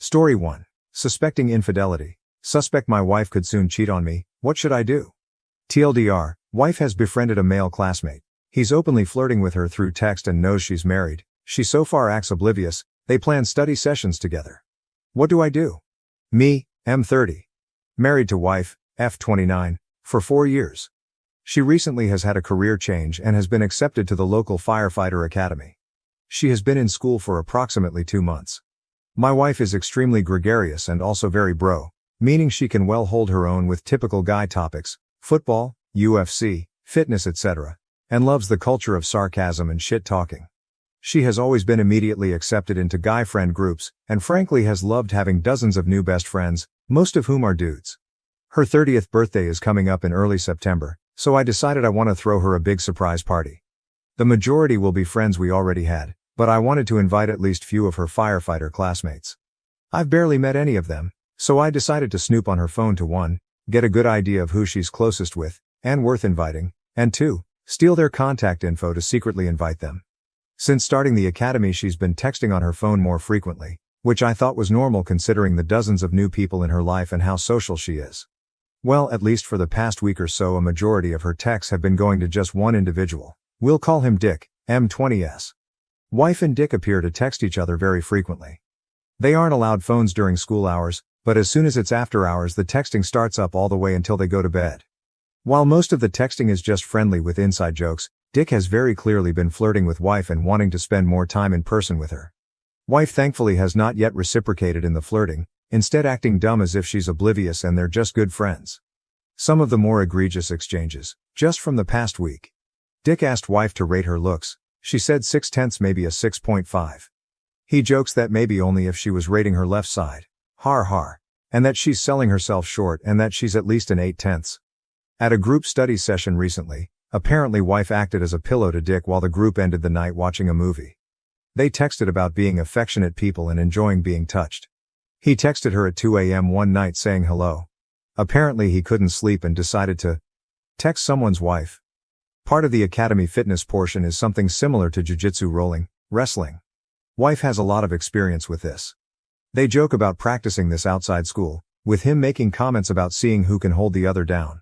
Story 1. Suspecting infidelity. Suspect my wife could soon cheat on me, what should I do? Tldr, wife has befriended a male classmate. He's openly flirting with her through text and knows she's married. She so far acts oblivious, they plan study sessions together. What do I do? Me, M30. Married to wife, F29, for 4 years. She recently has had a career change and has been accepted to the local firefighter academy. She has been in school for approximately 2 months. My wife is extremely gregarious and also very bro, meaning she can well hold her own with typical guy topics, football, UFC, fitness etc., and loves the culture of sarcasm and shit-talking. She has always been immediately accepted into guy friend groups, and frankly has loved having dozens of new best friends, most of whom are dudes. Her 30th birthday is coming up in early September, so I decided I want to throw her a big surprise party. The majority will be friends we already had, but I wanted to invite at least few of her firefighter classmates. I've barely met any of them, so I decided to snoop on her phone to 1, get a good idea of who she's closest with, and worth inviting, and 2, steal their contact info to secretly invite them. Since starting the academy she's been texting on her phone more frequently, which I thought was normal considering the dozens of new people in her life and how social she is. Well, at least for the past week or so a majority of her texts have been going to just one individual. We'll call him Dick, M20s. Wife and Dick appear to text each other very frequently. They aren't allowed phones during school hours, but as soon as it's after hours the texting starts up all the way until they go to bed. While most of the texting is just friendly with inside jokes, Dick has very clearly been flirting with wife and wanting to spend more time in person with her. Wife thankfully has not yet reciprocated in the flirting, instead acting dumb as if she's oblivious and they're just good friends. Some of the more egregious exchanges, just from the past week. Dick asked wife to rate her looks. She said 6/10, maybe a 6.5. He jokes that maybe only if she was rating her left side. Har har. And that she's selling herself short and that she's at least an 8/10. At a group study session recently, apparently wife acted as a pillow to Dick while the group ended the night watching a movie. They texted about being affectionate people and enjoying being touched. He texted her at 2 a.m. one night saying hello. Apparently he couldn't sleep and decided to text someone's wife. Part of the academy fitness portion is something similar to jiu-jitsu, rolling, wrestling. Wife has a lot of experience with this. They joke about practicing this outside school, with him making comments about seeing who can hold the other down.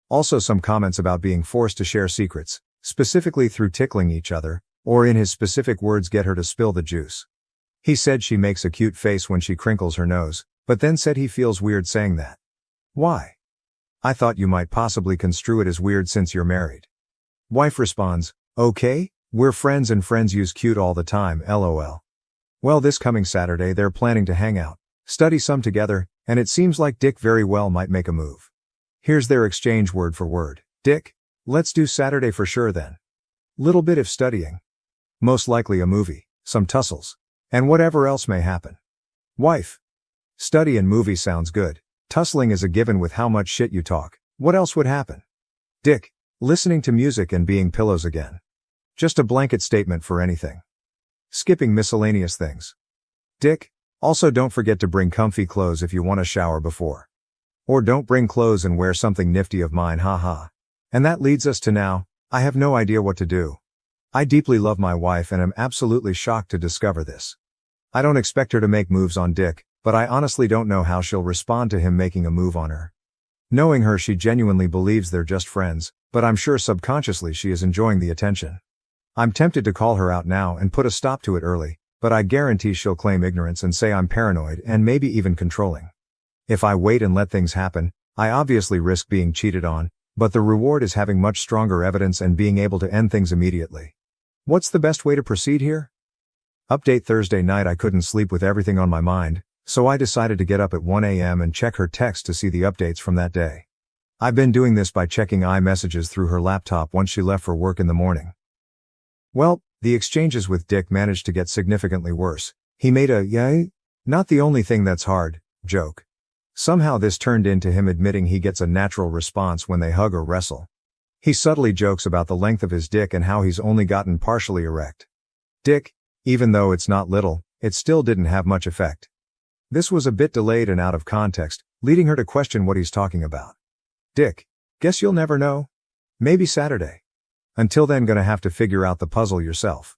Also some comments about being forced to share secrets, specifically through tickling each other, or in his specific words get her to spill the juice. He said she makes a cute face when she crinkles her nose, but then said he feels weird saying that. Why? I thought you might possibly construe it as weird since you're married. Wife responds, okay, we're friends and friends use cute all the time, lol. Well, this coming Saturday they're planning to hang out, study some together, and it seems like Dick very well might make a move. Here's their exchange word for word. Dick, let's do Saturday for sure then. Little bit of studying. Most likely a movie, some tussles, and whatever else may happen. Wife. Study and movie sounds good. Tussling is a given with how much shit you talk. What else would happen? Dick. Listening to music and being pillows again. Just a blanket statement for anything. Skipping miscellaneous things. Dick. Also don't forget to bring comfy clothes if you want to shower before. Or don't bring clothes and wear something nifty of mine, haha. And that leads us to now, I have no idea what to do. I deeply love my wife and am absolutely shocked to discover this. I don't expect her to make moves on Dick, but I honestly don't know how she'll respond to him making a move on her. Knowing her, she genuinely believes they're just friends, but I'm sure subconsciously she is enjoying the attention. I'm tempted to call her out now and put a stop to it early, but I guarantee she'll claim ignorance and say I'm paranoid and maybe even controlling. If I wait and let things happen, I obviously risk being cheated on, but the reward is having much stronger evidence and being able to end things immediately. What's the best way to proceed here? Update: Thursday night I couldn't sleep with everything on my mind, so I decided to get up at 1 a.m. and check her text to see the updates from that day. I've been doing this by checking iMessages through her laptop once she left for work in the morning. Well, the exchanges with Dick managed to get significantly worse. He made a "yay, not the only thing that's hard" joke. Somehow this turned into him admitting he gets a natural response when they hug or wrestle. He subtly jokes about the length of his dick and how he's only gotten partially erect. Dick, even though it's not little, it still didn't have much effect. This was a bit delayed and out of context, leading her to question what he's talking about. Dick, guess you'll never know. Maybe Saturday. Until then gonna have to figure out the puzzle yourself.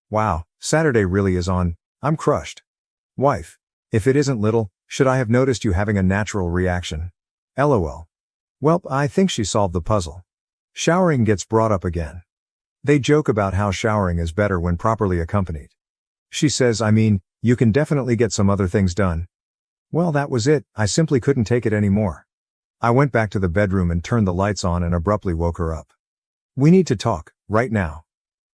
Wow, Saturday really is on. I'm crushed. Wife. If it isn't little, should I have noticed you having a natural reaction? LOL. Welp, I think she solved the puzzle. Showering gets brought up again. They joke about how showering is better when properly accompanied. She says, you can definitely get some other things done. Well, that was it, I simply couldn't take it anymore. I went back to the bedroom and turned the lights on and abruptly woke her up. We need to talk, right now.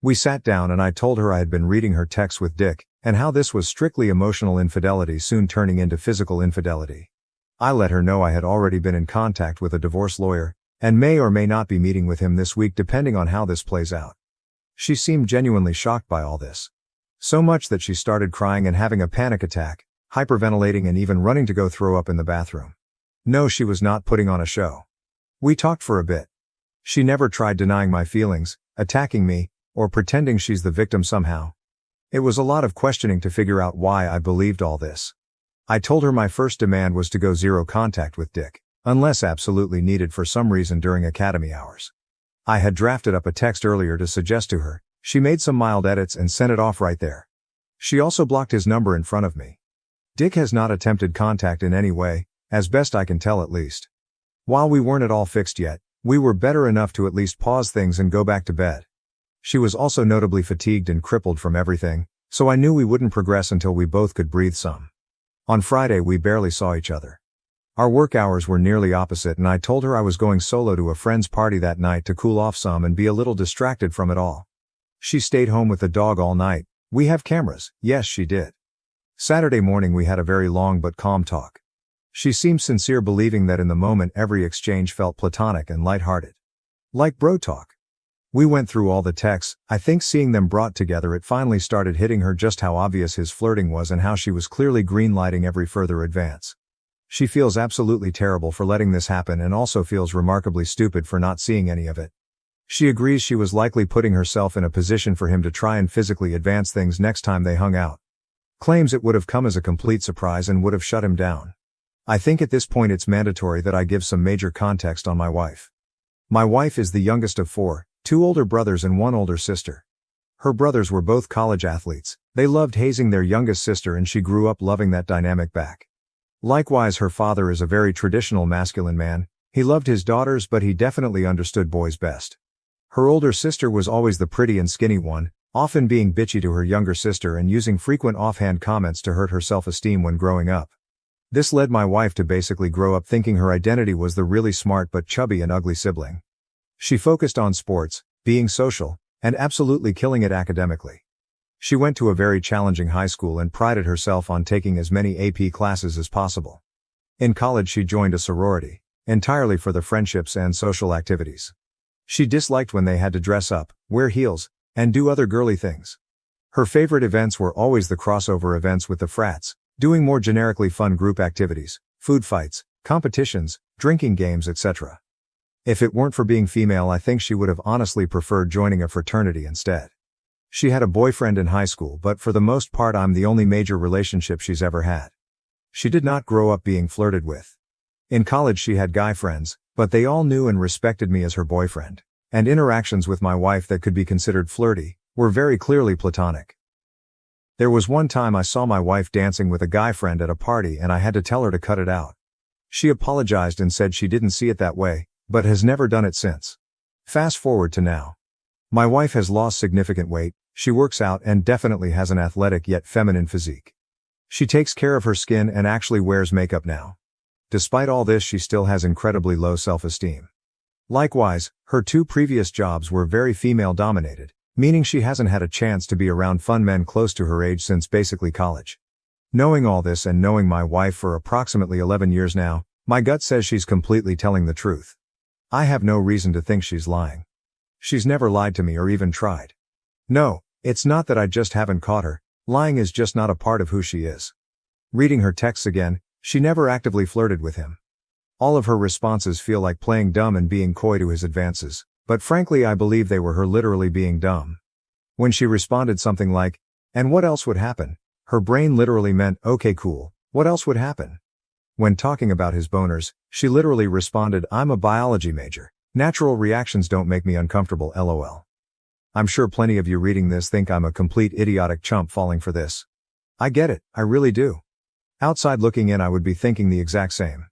We sat down and I told her I had been reading her texts with Dick, and how this was strictly emotional infidelity soon turning into physical infidelity. I let her know I had already been in contact with a divorce lawyer, and may or may not be meeting with him this week depending on how this plays out. She seemed genuinely shocked by all this. So much that she started crying and having a panic attack, hyperventilating and even running to go throw up in the bathroom. No, she was not putting on a show. We talked for a bit. She never tried denying my feelings, attacking me, or pretending she's the victim somehow. It was a lot of questioning to figure out why I believed all this. I told her my first demand was to go zero contact with Dick, unless absolutely needed for some reason during academy hours. I had drafted up a text earlier to suggest to her. She made some mild edits and sent it off right there. She also blocked his number in front of me. Dick has not attempted contact in any way, as best I can tell at least. While we weren't at all fixed yet, we were better enough to at least pause things and go back to bed. She was also notably fatigued and crippled from everything, so I knew we wouldn't progress until we both could breathe some. On Friday we barely saw each other. Our work hours were nearly opposite and I told her I was going solo to a friend's party that night to cool off some and be a little distracted from it all. She stayed home with the dog all night. We have cameras, yes she did. Saturday morning we had a very long but calm talk. She seemed sincere, believing that in the moment every exchange felt platonic and lighthearted. Like bro talk. We went through all the texts. I think seeing them brought together it finally started hitting her just how obvious his flirting was and how she was clearly green-lighting every further advance. She feels absolutely terrible for letting this happen and also feels remarkably stupid for not seeing any of it. She agrees she was likely putting herself in a position for him to try and physically advance things next time they hung out. Claims it would have come as a complete surprise and would have shut him down. I think at this point it's mandatory that I give some major context on my wife. My wife is the youngest of 4, 2 older brothers and 1 older sister. Her brothers were both college athletes. They loved hazing their youngest sister and she grew up loving that dynamic back. Likewise, her father is a very traditional masculine man. He loved his daughters but he definitely understood boys best. Her older sister was always the pretty and skinny one, often being bitchy to her younger sister and using frequent offhand comments to hurt her self-esteem when growing up. This led my wife to basically grow up thinking her identity was the really smart but chubby and ugly sibling. She focused on sports, being social, and absolutely killing it academically. She went to a very challenging high school and prided herself on taking as many AP classes as possible. In college she joined a sorority, entirely for the friendships and social activities. She disliked when they had to dress up, wear heels, and do other girly things. Her favorite events were always the crossover events with the frats, doing more generically fun group activities, food fights, competitions, drinking games, etc. If it weren't for being female, I think she would have honestly preferred joining a fraternity instead. She had a boyfriend in high school, but for the most part I'm the only major relationship she's ever had. She did not grow up being flirted with. In college she had guy friends, but they all knew and respected me as her boyfriend, and interactions with my wife that could be considered flirty were very clearly platonic. There was one time I saw my wife dancing with a guy friend at a party and I had to tell her to cut it out. She apologized and said she didn't see it that way, but has never done it since. Fast forward to now. My wife has lost significant weight, she works out and definitely has an athletic yet feminine physique. She takes care of her skin and actually wears makeup now. Despite all this, she still has incredibly low self-esteem. Likewise, her 2 previous jobs were very female-dominated, meaning she hasn't had a chance to be around fun men close to her age since basically college. Knowing all this and knowing my wife for approximately 11 years now, my gut says she's completely telling the truth. I have no reason to think she's lying. She's never lied to me or even tried. No, it's not that I just haven't caught her, lying is just not a part of who she is. Reading her texts again, she never actively flirted with him. All of her responses feel like playing dumb and being coy to his advances, but frankly I believe they were her literally being dumb. When she responded something like, "And what else would happen?" her brain literally meant, "Okay cool, what else would happen?" When talking about his boners, she literally responded, "I'm a biology major. Natural reactions don't make me uncomfortable, lol." I'm sure plenty of you reading this think I'm a complete idiotic chump falling for this. I get it, I really do. Outside looking in, I would be thinking the exact same.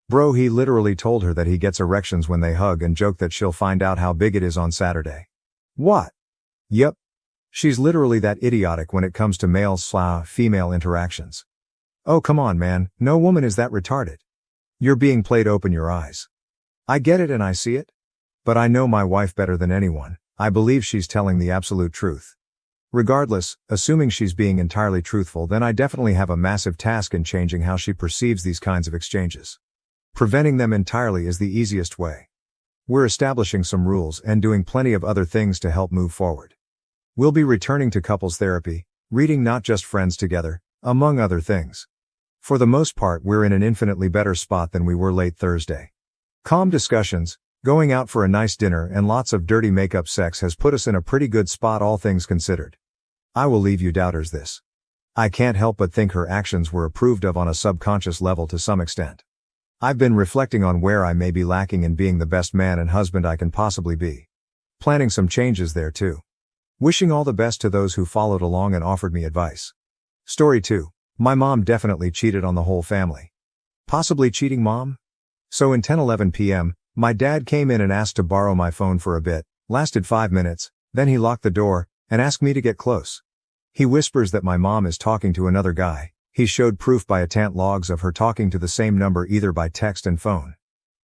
Bro, he literally told her that he gets erections when they hug and joked that she'll find out how big it is on Saturday. What? Yep. She's literally that idiotic when it comes to male/female interactions. Oh come on man, no woman is that retarded. You're being played, open your eyes. I get it and I see it. But I know my wife better than anyone. I believe she's telling the absolute truth. Regardless, assuming she's being entirely truthful, then I definitely have a massive task in changing how she perceives these kinds of exchanges. Preventing them entirely is the easiest way. We're establishing some rules and doing plenty of other things to help move forward. We'll be returning to couples therapy, reading Not Just Friends together, among other things. For the most part, we're in an infinitely better spot than we were late Thursday. Calm discussions, going out for a nice dinner and lots of dirty makeup sex has put us in a pretty good spot, all things considered. I will leave you doubters this. I can't help but think her actions were approved of on a subconscious level to some extent. I've been reflecting on where I may be lacking in being the best man and husband I can possibly be. Planning some changes there too. Wishing all the best to those who followed along and offered me advice. Story 2. My mom definitely cheated on the whole family. Possibly cheating mom? So in 10:11 p.m., my dad came in and asked to borrow my phone for a bit, lasted 5 minutes, then he locked the door, and asked me to get close. He whispers that my mom is talking to another guy. He showed proof by ATANT logs of her talking to the same number either by text and phone.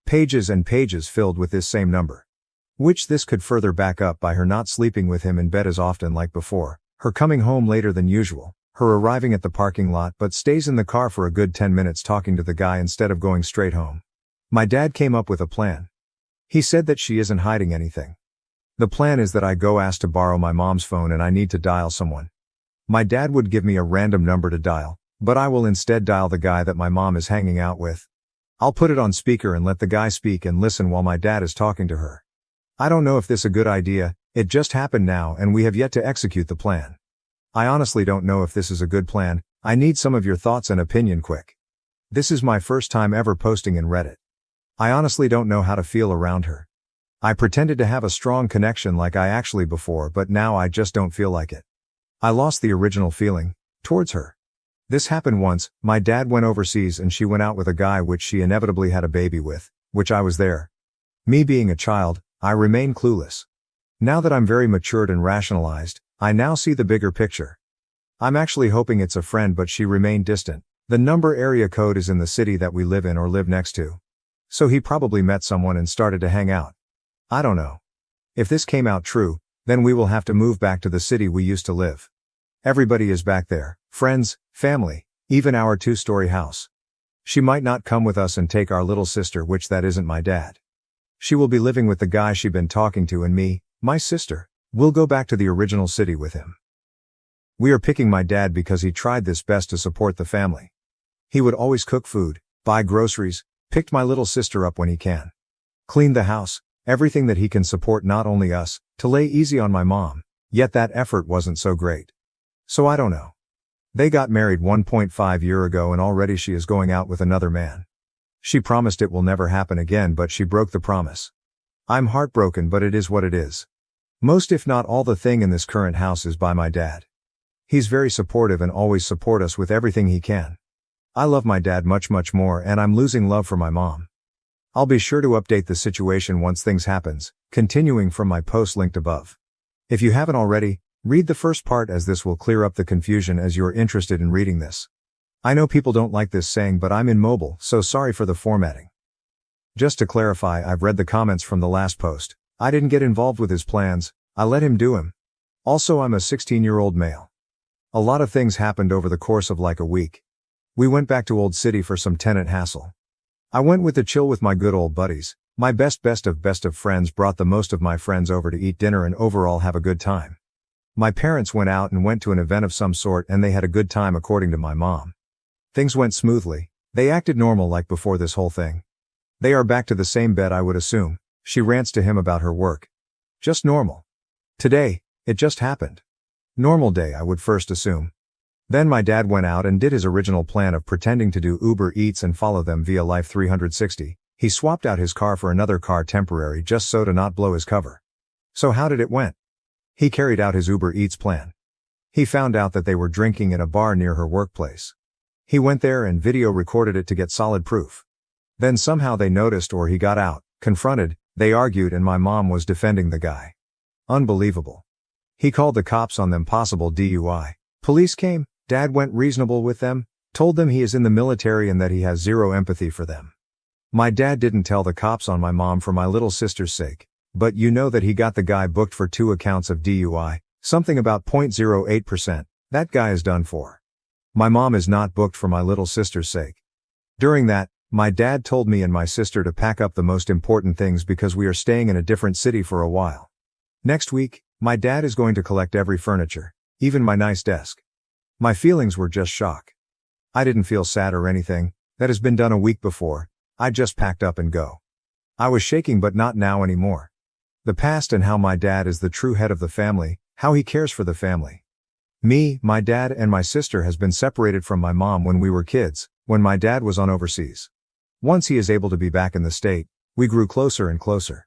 Pages and pages filled with this same number. Which this could further back up by her not sleeping with him in bed as often like before, her coming home later than usual, her arriving at the parking lot but stays in the car for a good 10 minutes talking to the guy instead of going straight home. My dad came up with a plan. He said that she isn't hiding anything. The plan is that I go ask to borrow my mom's phone and I need to dial someone. My dad would give me a random number to dial, but I will instead dial the guy that my mom is hanging out with. I'll put it on speaker and let the guy speak and listen while my dad is talking to her. I don't know if this is a good idea, it just happened now and we have yet to execute the plan. I honestly don't know if this is a good plan. I need some of your thoughts and opinion quick. This is my first time ever posting in Reddit. I honestly don't know how to feel around her. I pretended to have a strong connection like I actually before, but now I just don't feel like it. I lost the original feeling towards her. This happened once. My dad went overseas and she went out with a guy which she inevitably had a baby with, which I was there. Me being a child, I remain clueless. Now that I'm very matured and rationalized, I now see the bigger picture. I'm actually hoping it's a friend, but she remained distant. The number area code is in the city that we live in or live next to. So he probably met someone and started to hang out. I don't know. If this came out true, then we will have to move back to the city we used to live. Everybody is back there, friends, family, even our 2-story house. She might not come with us and take our little sister, which that isn't my dad. She will be living with the guy she'd been talking to, and me, my sister, will go back to the original city with him. We are picking my dad because he tried this best to support the family. He would always cook food, buy groceries, picked my little sister up when he can. Cleaned the house, everything that he can support not only us, to lay easy on my mom, yet that effort wasn't so great. So I don't know. They got married 1.5 years ago and already she is going out with another man. She promised it will never happen again, but she broke the promise. I'm heartbroken, but it is what it is. Most if not all the thing in this current house is by my dad. He's very supportive and always support us with everything he can. I love my dad much more and I'm losing love for my mom. I'll be sure to update the situation once things happens, continuing from my post linked above. If you haven't already, read the first part as this will clear up the confusion as you're interested in reading this. I know people don't like this saying, but I'm in mobile, so sorry for the formatting. Just to clarify, I've read the comments from the last post. I didn't get involved with his plans, I let him do him. Also, I'm a 16-year-old male. A lot of things happened over the course of like a week. We went back to Old City for some tenant hassle. I went with the chill with my good old buddies. My best of friends brought the most of my friends over to eat dinner and overall have a good time. My parents went out and went to an event of some sort and they had a good time according to my mom. Things went smoothly. They acted normal like before this whole thing. They are back to the same bed, I would assume. She rants to him about her work. Just normal. Today, it just happened. Normal day, I would first assume. Then my dad went out and did his original plan of pretending to do Uber Eats and follow them via Life 360. He swapped out his car for another car temporary just so to not blow his cover. So how did it went? He carried out his Uber Eats plan. He found out that they were drinking in a bar near her workplace. He went there and video recorded it to get solid proof. Then somehow they noticed or he got out, confronted, they argued and my mom was defending the guy. Unbelievable. He called the cops on them, possible DUI. Police came, Dad went reasonable with them, told them he is in the military and that he has zero empathy for them. My dad didn't tell the cops on my mom for my little sister's sake, but you know that he got the guy booked for 2 accounts of DUI, something about 0.08%, that guy is done for. My mom is not booked for my little sister's sake. During that, my dad told me and my sister to pack up the most important things because we are staying in a different city for a while. Next week, my dad is going to collect every furniture, even my nice desk. My feelings were just shock. I didn't feel sad or anything, that has been done a week before, I just packed up and go. I was shaking but not now anymore. The past and how my dad is the true head of the family, how he cares for the family. Me, my dad and my sister has been separated from my mom when we were kids, when my dad was on overseas. Once he is able to be back in the state, we grew closer and closer.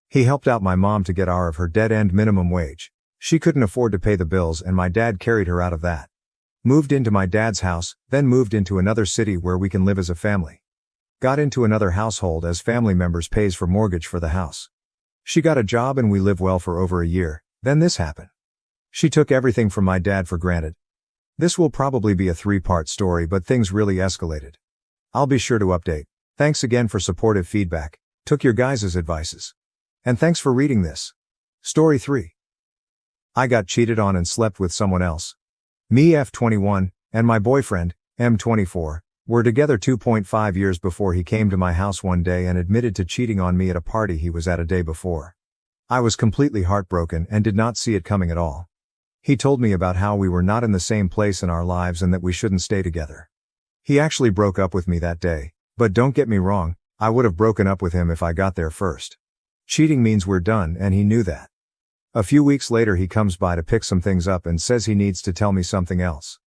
He helped out my mom to get out of her dead-end minimum wage. She couldn't afford to pay the bills and my dad carried her out of that. Moved into my dad's house, then moved into another city where we can live as a family. Got into another household as family members pays for mortgage for the house. She got a job and we live well for over a year, then this happened. She took everything from my dad for granted. This will probably be a 3-part story but things really escalated. I'll be sure to update. Thanks again for supportive feedback, took your guys' advices. And thanks for reading this. Story 3. I got cheated on and slept with someone else. Me F21, and my boyfriend, M24, were together 2.5 years before he came to my house one day and admitted to cheating on me at a party he was at a day before. I was completely heartbroken and did not see it coming at all. He told me about how we were not in the same place in our lives and that we shouldn't stay together. He actually broke up with me that day, but don't get me wrong, I would have broken up with him if I got there first. Cheating means we're done and he knew that. A few weeks later he comes by to pick some things up and says he needs to tell me something else.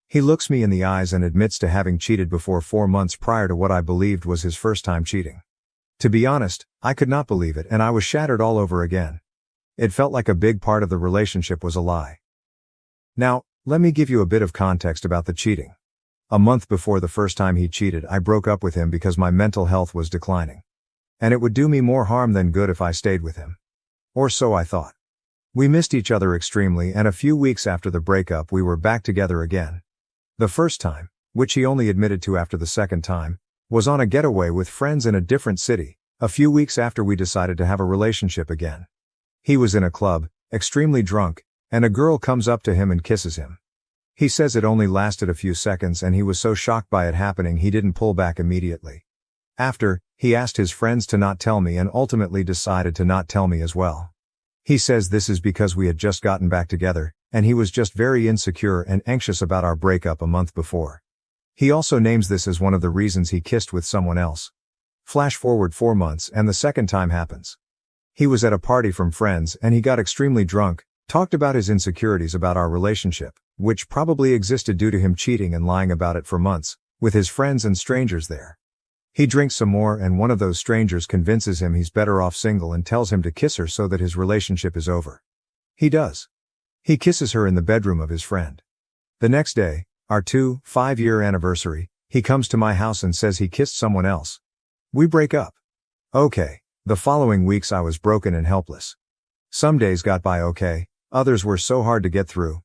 He looks me in the eyes and admits to having cheated before 4 months prior to what I believed was his first time cheating. To be honest, I could not believe it and I was shattered all over again. It felt like a big part of the relationship was a lie. Now, let me give you a bit of context about the cheating. A month before the first time he cheated, I broke up with him because my mental health was declining. And it would do me more harm than good if I stayed with him. Or so I thought. We missed each other extremely and a few weeks after the breakup we were back together again. The first time, which he only admitted to after the second time, was on a getaway with friends in a different city, a few weeks after we decided to have a relationship again. He was in a club, extremely drunk, and a girl comes up to him and kisses him. He says it only lasted a few seconds and he was so shocked by it happening he didn't pull back immediately. After, he asked his friends to not tell me and ultimately decided to not tell me as well. He says this is because we had just gotten back together, and he was just very insecure and anxious about our breakup a month before. He also names this as one of the reasons he kissed with someone else. Flash forward 4 months and the second time happens. He was at a party from friends and he got extremely drunk, talked about his insecurities about our relationship, which probably existed due to him cheating and lying about it for months, with his friends and strangers there. He drinks some more and one of those strangers convinces him he's better off single and tells him to kiss her so that his relationship is over. He does. He kisses her in the bedroom of his friend. The next day, our 5-year anniversary, he comes to my house and says he kissed someone else. We break up. Okay, the following weeks I was broken and helpless. Some days got by okay, others were so hard to get through.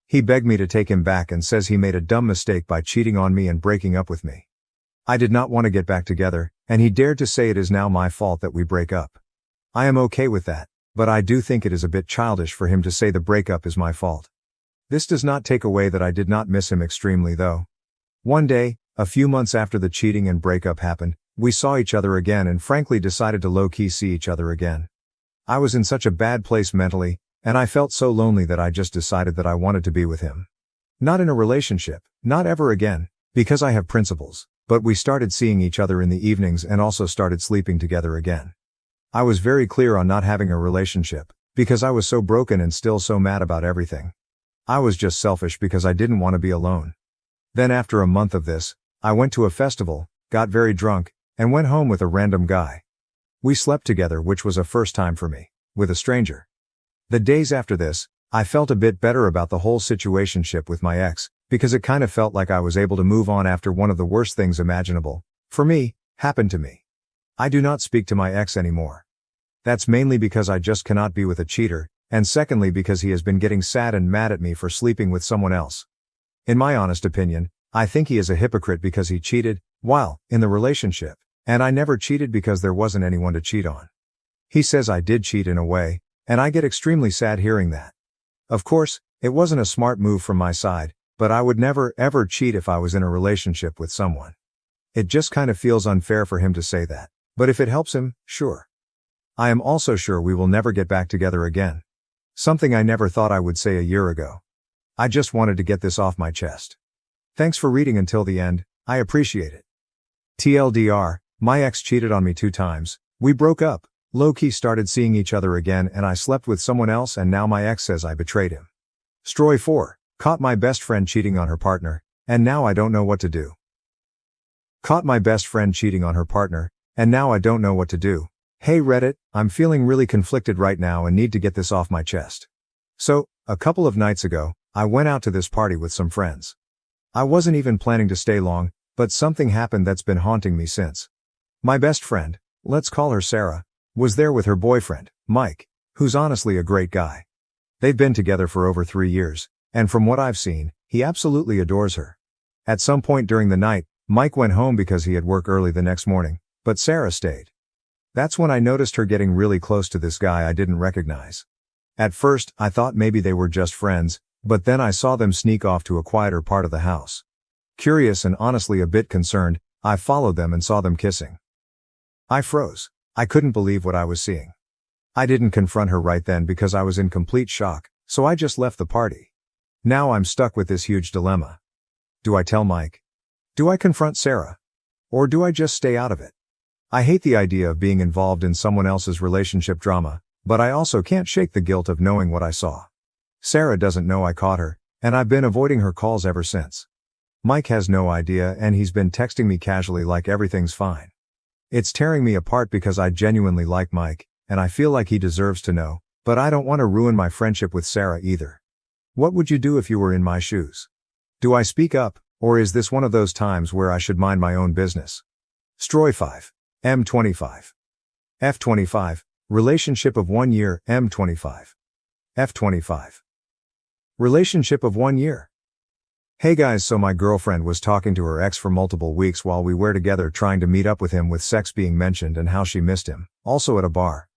He begged me to take him back and says he made a dumb mistake by cheating on me and breaking up with me. I did not want to get back together, and he dared to say it is now my fault that we break up. I am okay with that, but I do think it is a bit childish for him to say the breakup is my fault. This does not take away that I did not miss him extremely though. One day, a few months after the cheating and breakup happened, we saw each other again and frankly decided to low-key see each other again. I was in such a bad place mentally, and I felt so lonely that I just decided that I wanted to be with him. Not in a relationship, not ever again, because I have principles. But we started seeing each other in the evenings and also started sleeping together again. I was very clear on not having a relationship, because I was so broken and still so mad about everything. I was just selfish because I didn't want to be alone. Then after a month of this, I went to a festival, got very drunk, and went home with a random guy. We slept together, which was a first time for me, with a stranger. The days after this, I felt a bit better about the whole situationship with my ex, Because it kind of felt like I was able to move on after one of the worst things imaginable, for me, happened to me. I do not speak to my ex anymore. That's mainly because I just cannot be with a cheater, and secondly because he has been getting sad and mad at me for sleeping with someone else. In my honest opinion, I think he is a hypocrite because he cheated, while in the relationship, and I never cheated because there wasn't anyone to cheat on. He says I did cheat in a way, and I get extremely sad hearing that. Of course, it wasn't a smart move from my side, but I would never ever cheat if I was in a relationship with someone. It just kind of feels unfair for him to say that, but if it helps him, sure. I am also sure we will never get back together again. Something I never thought I would say a year ago. I just wanted to get this off my chest. Thanks for reading until the end, I appreciate it. TLDR, my ex cheated on me 2 times, we broke up, low-key started seeing each other again and I slept with someone else and now my ex says I betrayed him. Stroy 4, caught my best friend cheating on her partner, and now I don't know what to do. Caught my best friend cheating on her partner, and now I don't know what to do. Hey Reddit, I'm feeling really conflicted right now and need to get this off my chest. So, a couple of nights ago, I went out to this party with some friends. I wasn't even planning to stay long, but something happened that's been haunting me since. My best friend, let's call her Sarah, was there with her boyfriend, Mike, who's honestly a great guy. They've been together for over 3 years, and from what I've seen, he absolutely adores her. At some point during the night, Mike went home because he had work early the next morning, but Sarah stayed. That's when I noticed her getting really close to this guy I didn't recognize. At first, I thought maybe they were just friends, but then I saw them sneak off to a quieter part of the house. Curious and honestly a bit concerned, I followed them and saw them kissing. I froze. I couldn't believe what I was seeing. I didn't confront her right then because I was in complete shock, so I just left the party. Now I'm stuck with this huge dilemma. Do I tell Mike? Do I confront Sarah? Or do I just stay out of it? I hate the idea of being involved in someone else's relationship drama, but I also can't shake the guilt of knowing what I saw. Sarah doesn't know I caught her, and I've been avoiding her calls ever since. Mike has no idea and he's been texting me casually like everything's fine. It's tearing me apart because I genuinely like Mike, and I feel like he deserves to know, but I don't want to ruin my friendship with Sarah either. What would you do if you were in my shoes? Do I speak up, or is this one of those times where I should mind my own business? Stroy 5. M25. F25. Relationship of 1 year, M25. F25. Relationship of 1 year. Hey guys, so my girlfriend was talking to her ex for multiple weeks while we were together trying to meet up with him with sex being mentioned and how she missed him, also at a bar.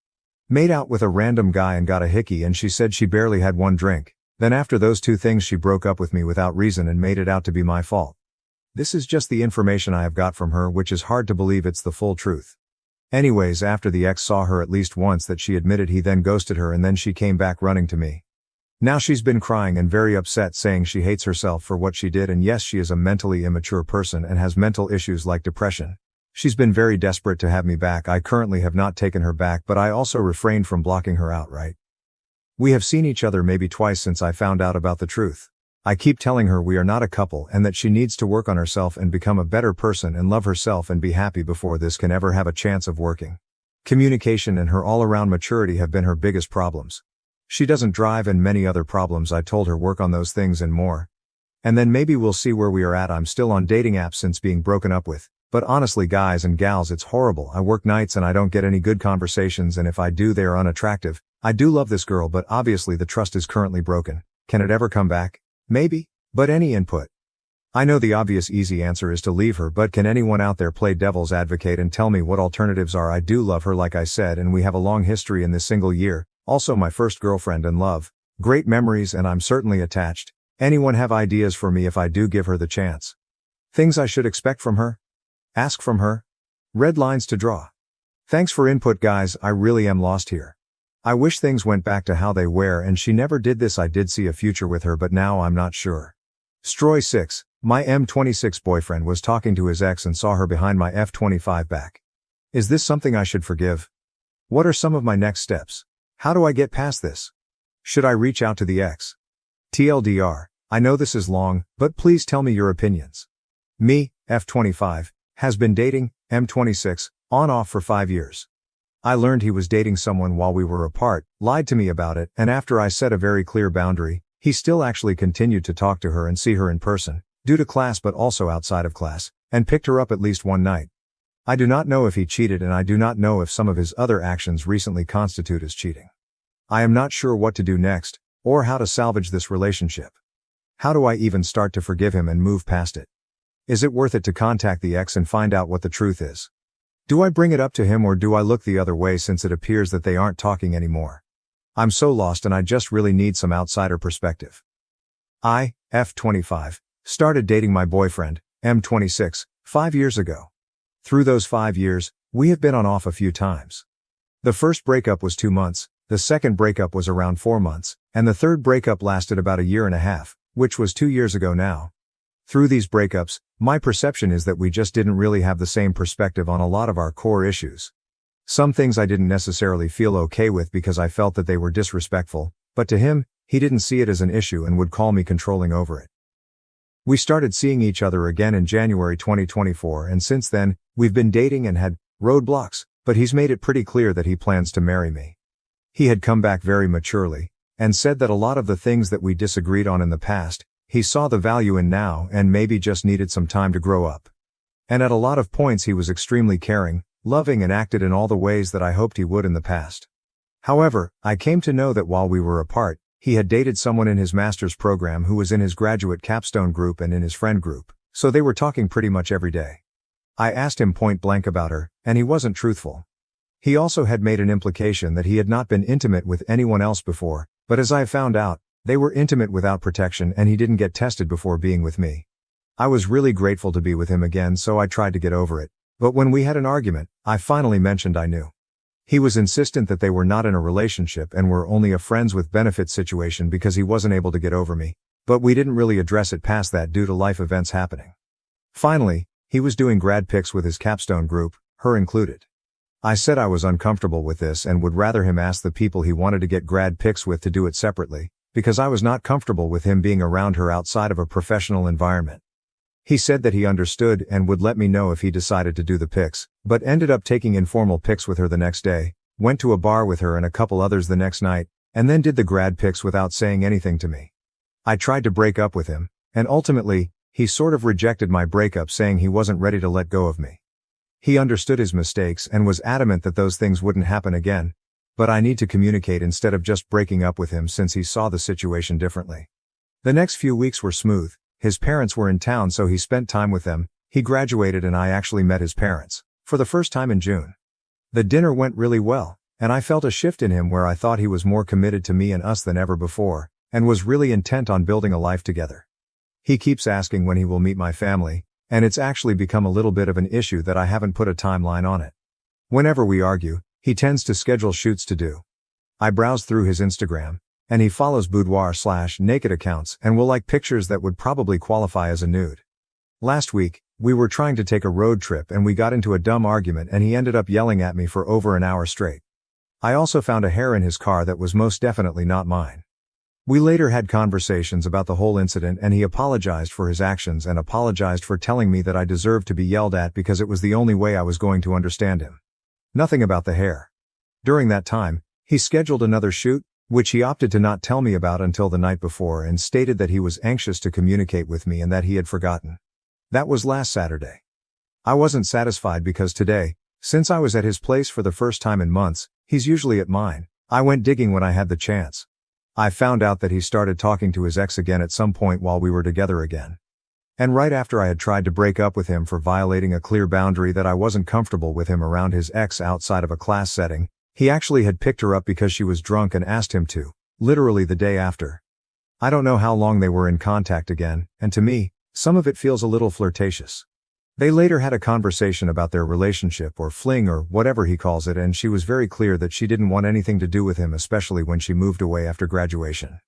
Made out with a random guy and got a hickey and she said she barely had 1 drink, then after those 2 things she broke up with me without reason and made it out to be my fault. This is just the information I have got from her, which is hard to believe it's the full truth. Anyways, after the ex saw her at least once that she admitted he then ghosted her and then she came back running to me. Now she's been crying and very upset saying she hates herself for what she did and yes she is a mentally immature person and has mental issues like depression. She's been very desperate to have me back. I currently have not taken her back but I also refrained from blocking her outright. We have seen each other maybe twice since I found out about the truth. I keep telling her we are not a couple and that she needs to work on herself and become a better person and love herself and be happy before this can ever have a chance of working. Communication and her all-around maturity have been her biggest problems. She doesn't drive and many other problems. I told her work on those things and more. And then maybe we'll see where we are at. I'm still on dating apps since being broken up with, but honestly guys and gals it's horrible. I work nights and I don't get any good conversations and if I do they are unattractive. I do love this girl but obviously the trust is currently broken. Can it ever come back? Maybe, but any input? I know the obvious easy answer is to leave her, but can anyone out there play devil's advocate and tell me what alternatives are? I do love her like I said and we have a long history in this single year, also my first girlfriend and love, great memories and I'm certainly attached. Anyone have ideas for me if I do give her the chance? Things I should expect from her? Ask from her? Red lines to draw? Thanks for input guys, I really am lost here. I wish things went back to how they were and she never did this. I did see a future with her but now I'm not sure. Stroy 6, my M26 boyfriend was talking to his ex and saw her behind my F25 back. Is this something I should forgive? What are some of my next steps? How do I get past this? Should I reach out to the ex? TLDR, I know this is long, but please tell me your opinions. Me, F25, has been dating, M26, on-off for 5 years. I learned he was dating someone while we were apart, lied to me about it, and after I set a very clear boundary, He still actually continued to talk to her and see her in person, due to class but also outside of class, and picked her up at least one night. I do not know if he cheated, and I do not know if some of his other actions recently constitute as cheating. I am not sure what to do next, or how to salvage this relationship. How do I even start to forgive him and move past it? Is it worth it to contact the ex and find out what the truth is? Do I bring it up to him or do I look the other way since it appears that they aren't talking anymore? I'm so lost and I just really need some outsider perspective. I, F25, started dating my boyfriend, M26, 5 years ago. Through those 5 years, we have been on off a few times. The first breakup was 2 months, the second breakup was around 4 months, and the third breakup lasted about 1.5 years, which was 2 years ago now. Through these breakups, my perception is that we just didn't really have the same perspective on a lot of our core issues. Some things I didn't necessarily feel okay with because I felt that they were disrespectful, but to him, he didn't see it as an issue and would call me controlling over it. We started seeing each other again in January 2024, and since then, we've been dating and had roadblocks, but he's made it pretty clear that he plans to marry me. He had come back very maturely, and said that a lot of the things that we disagreed on in the past, he saw the value in now and maybe just needed some time to grow up. And at a lot of points he was extremely caring, loving, and acted in all the ways that I hoped he would in the past. However, I came to know that while we were apart, he had dated someone in his master's program who was in his graduate capstone group and in his friend group, so they were talking pretty much every day. I asked him point blank about her, and he wasn't truthful. He also had made an implication that he had not been intimate with anyone else before, but as I found out, they were intimate without protection and he didn't get tested before being with me. I was really grateful to be with him again, so I tried to get over it, but when we had an argument, I finally mentioned I knew. He was insistent that they were not in a relationship and were only a friends with benefits situation because he wasn't able to get over me, but we didn't really address it past that due to life events happening. Finally, he was doing grad pics with his capstone group, her included. I said I was uncomfortable with this and would rather him ask the people he wanted to get grad pics with to do it separately, because I was not comfortable with him being around her outside of a professional environment. He said that he understood and would let me know if he decided to do the pics, but ended up taking informal pics with her the next day, went to a bar with her and a couple others the next night, and then did the grad pics without saying anything to me. I tried to break up with him, and ultimately, he sort of rejected my breakup, saying he wasn't ready to let go of me. He understood his mistakes and was adamant that those things wouldn't happen again, but I need to communicate instead of just breaking up with him since he saw the situation differently. The next few weeks were smooth. His parents were in town, so he spent time with them. He graduated and I actually met his parents, for the first time in June. The dinner went really well, and I felt a shift in him where I thought he was more committed to me and us than ever before, and was really intent on building a life together. He keeps asking when he will meet my family, and it's actually become a little bit of an issue that I haven't put a timeline on it. Whenever we argue, he tends to schedule shoots to do. I browse through his Instagram, and he follows boudoir/naked accounts and will like pictures that would probably qualify as a nude. Last week, we were trying to take a road trip and we got into a dumb argument and he ended up yelling at me for over an hour straight. I also found a hair in his car that was most definitely not mine. We later had conversations about the whole incident and he apologized for his actions and apologized for telling me that I deserved to be yelled at because it was the only way I was going to understand him. Nothing about the hair. During that time, he scheduled another shoot, which he opted to not tell me about until the night before and stated that he was anxious to communicate with me and that he had forgotten. That was last Saturday. I wasn't satisfied because today, since I was at his place for the first time in months, he's usually at mine, I went digging when I had the chance. I found out that he started talking to his ex again at some point while we were together again. And right after I had tried to break up with him for violating a clear boundary that I wasn't comfortable with him around his ex outside of a class setting, he actually had picked her up because she was drunk and asked him to, literally the day after. I don't know how long they were in contact again, and to me, some of it feels a little flirtatious. They later had a conversation about their relationship or fling or whatever he calls it, and she was very clear that she didn't want anything to do with him, especially when she moved away after graduation.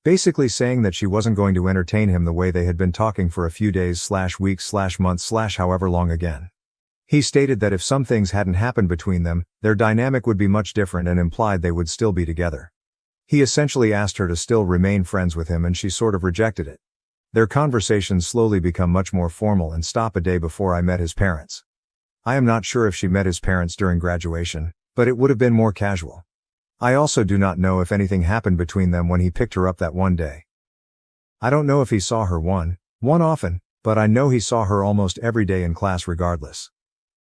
Basically saying that she wasn't going to entertain him the way they had been talking for a few days/weeks/months/however long again. He stated that if some things hadn't happened between them, their dynamic would be much different and implied they would still be together. He essentially asked her to still remain friends with him and she sort of rejected it. Their conversations slowly become much more formal and stop a day before I met his parents. I am not sure if she met his parents during graduation, but it would have been more casual. I also do not know if anything happened between them when he picked her up that one day. I don't know if he saw her one often, but I know he saw her almost every day in class regardless.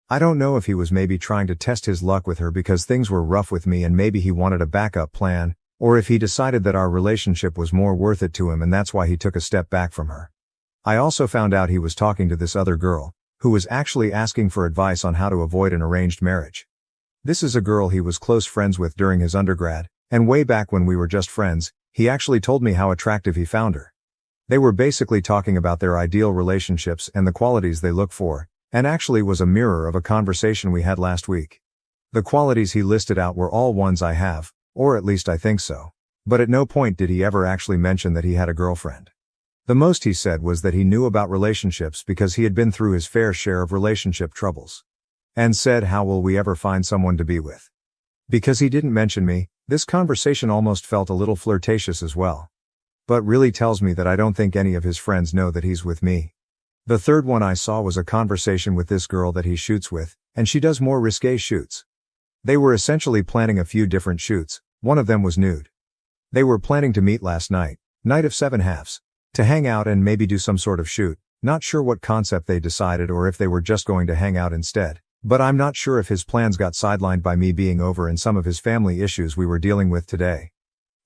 I don't know if he was maybe trying to test his luck with her because things were rough with me and maybe he wanted a backup plan, or if he decided that our relationship was more worth it to him and that's why he took a step back from her. I also found out he was talking to this other girl, who was actually asking for advice on how to avoid an arranged marriage. This is a girl he was close friends with during his undergrad, and way back when we were just friends, he actually told me how attractive he found her. They were basically talking about their ideal relationships and the qualities they look for, and actually was a mirror of a conversation we had last week. The qualities he listed out were all ones I have, or at least I think so. But at no point did he ever actually mention that he had a girlfriend. The most he said was that he knew about relationships because he had been through his fair share of relationship troubles. And said, how will we ever find someone to be with? Because he didn't mention me, this conversation almost felt a little flirtatious as well. But really tells me that I don't think any of his friends know that he's with me. The third one I saw was a conversation with this girl that he shoots with, and she does more risque shoots. They were essentially planning a few different shoots, one of them was nude. They were planning to meet last night of 7 halves, to hang out and maybe do some sort of shoot, not sure what concept they decided or if they were just going to hang out instead, but I'm not sure if his plans got sidelined by me being over and some of his family issues we were dealing with today.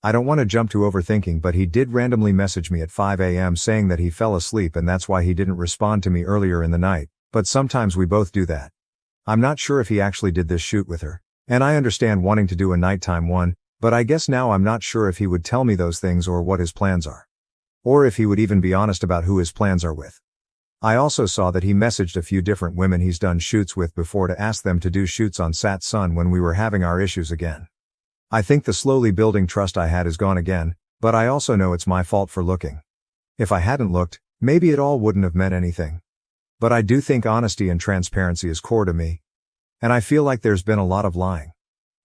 I don't want to jump to overthinking, but he did randomly message me at 5 a.m. saying that he fell asleep and that's why he didn't respond to me earlier in the night, but sometimes we both do that. I'm not sure if he actually did this shoot with her, and I understand wanting to do a nighttime one, but I guess now I'm not sure if he would tell me those things or what his plans are. Or if he would even be honest about who his plans are with. I also saw that he messaged a few different women he's done shoots with before to ask them to do shoots on Sat Sun when we were having our issues again. I think the slowly building trust I had is gone again, but I also know it's my fault for looking. If I hadn't looked, maybe it all wouldn't have meant anything. But I do think honesty and transparency is core to me. And I feel like there's been a lot of lying.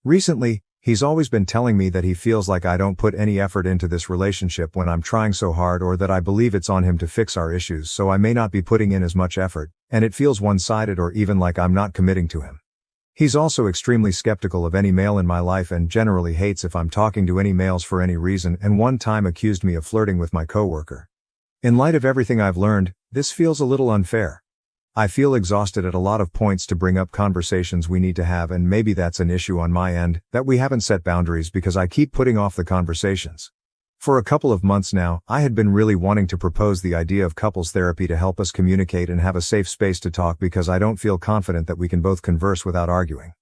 Recently, he's always been telling me that he feels like I don't put any effort into this relationship when I'm trying so hard, or that I believe it's on him to fix our issues, so I may not be putting in as much effort, and it feels one-sided or even like I'm not committing to him. He's also extremely skeptical of any male in my life and generally hates if I'm talking to any males for any reason, and one time accused me of flirting with my coworker. In light of everything I've learned, this feels a little unfair. I feel exhausted at a lot of points to bring up conversations we need to have, and maybe that's an issue on my end, that we haven't set boundaries because I keep putting off the conversations. For a couple of months now, I had been really wanting to propose the idea of couples therapy to help us communicate and have a safe space to talk because I don't feel confident that we can both converse without arguing.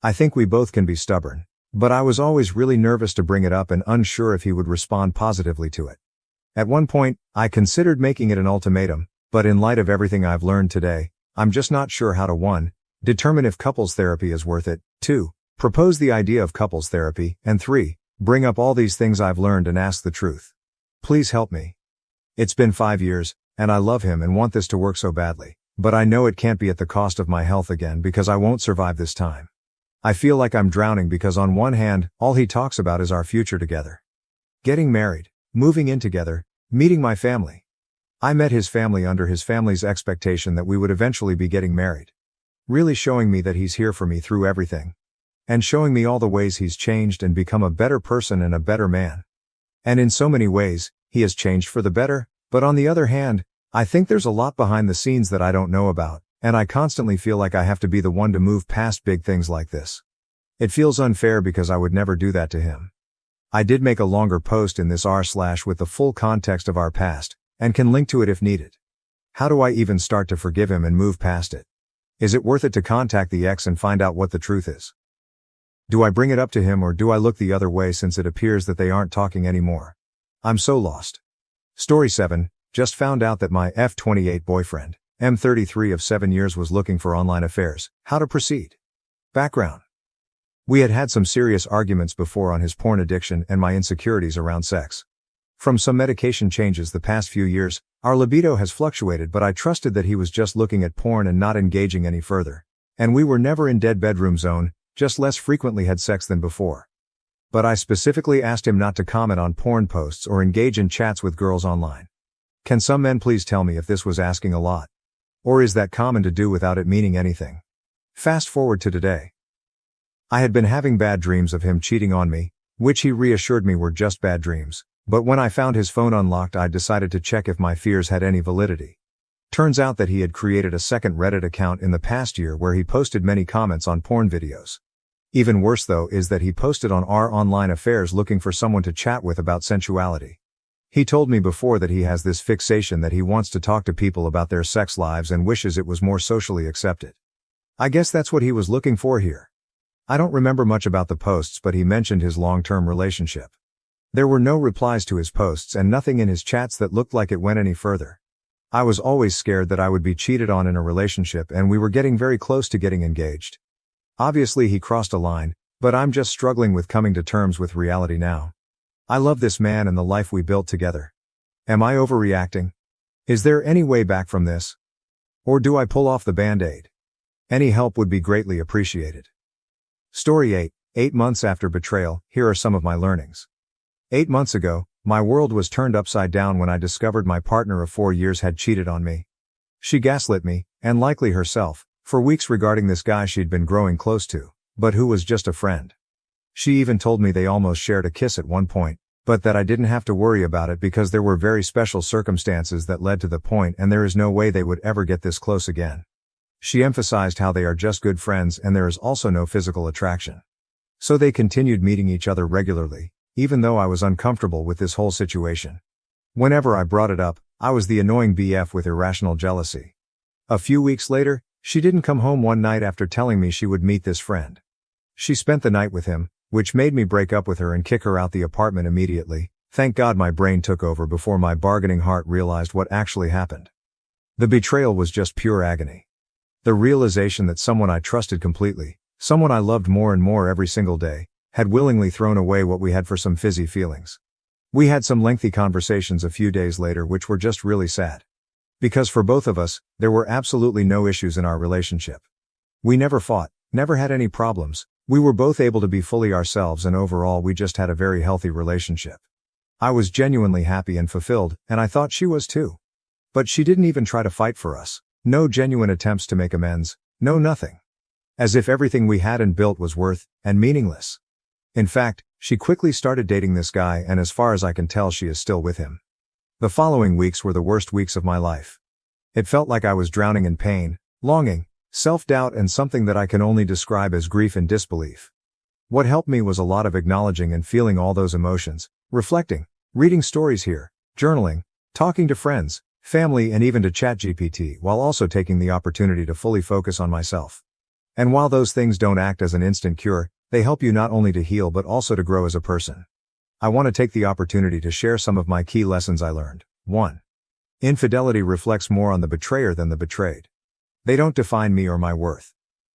I think we both can be stubborn, but I was always really nervous to bring it up and unsure if he would respond positively to it. At one point, I considered making it an ultimatum, but in light of everything I've learned today, I'm just not sure how to 1. Determine if couples therapy is worth it, 2. Propose the idea of couples therapy, and 3. Bring up all these things I've learned and ask the truth. Please help me. It's been 5 years, and I love him and want this to work so badly, but I know it can't be at the cost of my health again because I won't survive this time. I feel like I'm drowning because on one hand, all he talks about is our future together. Getting married, moving in together, meeting my family. I met his family under his family's expectation that we would eventually be getting married. Really showing me that he's here for me through everything. And showing me all the ways he's changed and become a better person and a better man. And in so many ways, he has changed for the better, but on the other hand, I think there's a lot behind the scenes that I don't know about, and I constantly feel like I have to be the one to move past big things like this. It feels unfair because I would never do that to him. I did make a longer post in this r/ with the full context of our past, and can link to it if needed. How do I even start to forgive him and move past it? Is it worth it to contact the ex and find out what the truth is? Do I bring it up to him or do I look the other way since it appears that they aren't talking anymore? I'm so lost. Story 7, just found out that my F28 boyfriend, M33 of 7 years, was looking for online affairs. How to proceed? Background. We had had some serious arguments before on his porn addiction and my insecurities around sex. From some medication changes the past few years, our libido has fluctuated, but I trusted that he was just looking at porn and not engaging any further. And we were never in dead bedroom zone, just less frequently had sex than before. But I specifically asked him not to comment on porn posts or engage in chats with girls online. Can some men please tell me if this was asking a lot? Or is that common to do without it meaning anything? Fast forward to today. I had been having bad dreams of him cheating on me, which he reassured me were just bad dreams, But when I found his phone unlocked, I decided to check if my fears had any validity. Turns out that he had created a second Reddit account in the past year where he posted many comments on porn videos. Even worse though is that he posted on our online affairs looking for someone to chat with about sensuality. He told me before that he has this fixation that he wants to talk to people about their sex lives and wishes it was more socially accepted. I guess that's what he was looking for here. I don't remember much about the posts, but he mentioned his long-term relationship. There were no replies to his posts and nothing in his chats that looked like it went any further. I was always scared that I would be cheated on in a relationship, and we were getting very close to getting engaged. Obviously he crossed a line, but I'm just struggling with coming to terms with reality now. I love this man and the life we built together. Am I overreacting? Is there any way back from this? Or do I pull off the band-aid? Any help would be greatly appreciated. Story 8. 8 months after betrayal, here are some of my learnings. 8 months ago, my world was turned upside down when I discovered my partner of 4 years had cheated on me. She gaslit me, and likely herself, for weeks regarding this guy she'd been growing close to, but who was just a friend. She even told me they almost shared a kiss at one point, but that I didn't have to worry about it because there were very special circumstances that led to the point and there is no way they would ever get this close again. She emphasized how they are just good friends and there is also no physical attraction. So they continued meeting each other regularly, even though I was uncomfortable with this whole situation. Whenever I brought it up, I was the annoying BF with irrational jealousy. A few weeks later, she didn't come home one night after telling me she would meet this friend. She spent the night with him, which made me break up with her and kick her out the apartment immediately. Thank God my brain took over before my bargaining heart realized what actually happened. The betrayal was just pure agony. The realization that someone I trusted completely, someone I loved more and more every single day, had willingly thrown away what we had for some fizzy feelings. We had some lengthy conversations a few days later which were just really sad. Because for both of us, there were absolutely no issues in our relationship. We never fought, never had any problems, we were both able to be fully ourselves and overall we just had a very healthy relationship. I was genuinely happy and fulfilled, and I thought she was too. But she didn't even try to fight for us. No genuine attempts to make amends, no nothing. As if everything we had and built was worth, and meaningless. In fact, she quickly started dating this guy and as far as I can tell she is still with him. The following weeks were the worst weeks of my life. It felt like I was drowning in pain, longing, self-doubt and something that I can only describe as grief and disbelief. What helped me was a lot of acknowledging and feeling all those emotions, reflecting, reading stories here, journaling, talking to friends, family and even to ChatGPT while also taking the opportunity to fully focus on myself. And while those things don't act as an instant cure, they help you not only to heal but also to grow as a person. I want to take the opportunity to share some of my key lessons I learned. 1. Infidelity reflects more on the betrayer than the betrayed. They don't define me or my worth.